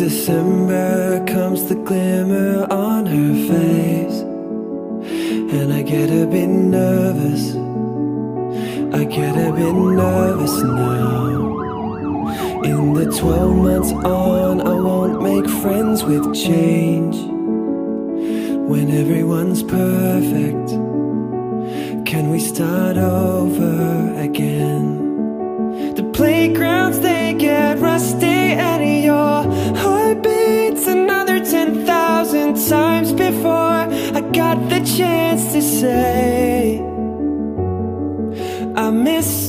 December comes, the glimmer on her face, and I get a bit nervous. I get a bit nervous now. In the 12 months on, I won't make friends with change. When everyone's perfect, can we start over again? The playgrounds, they get rusty, and your heart beats another 10,000 times before I got the chance to say I miss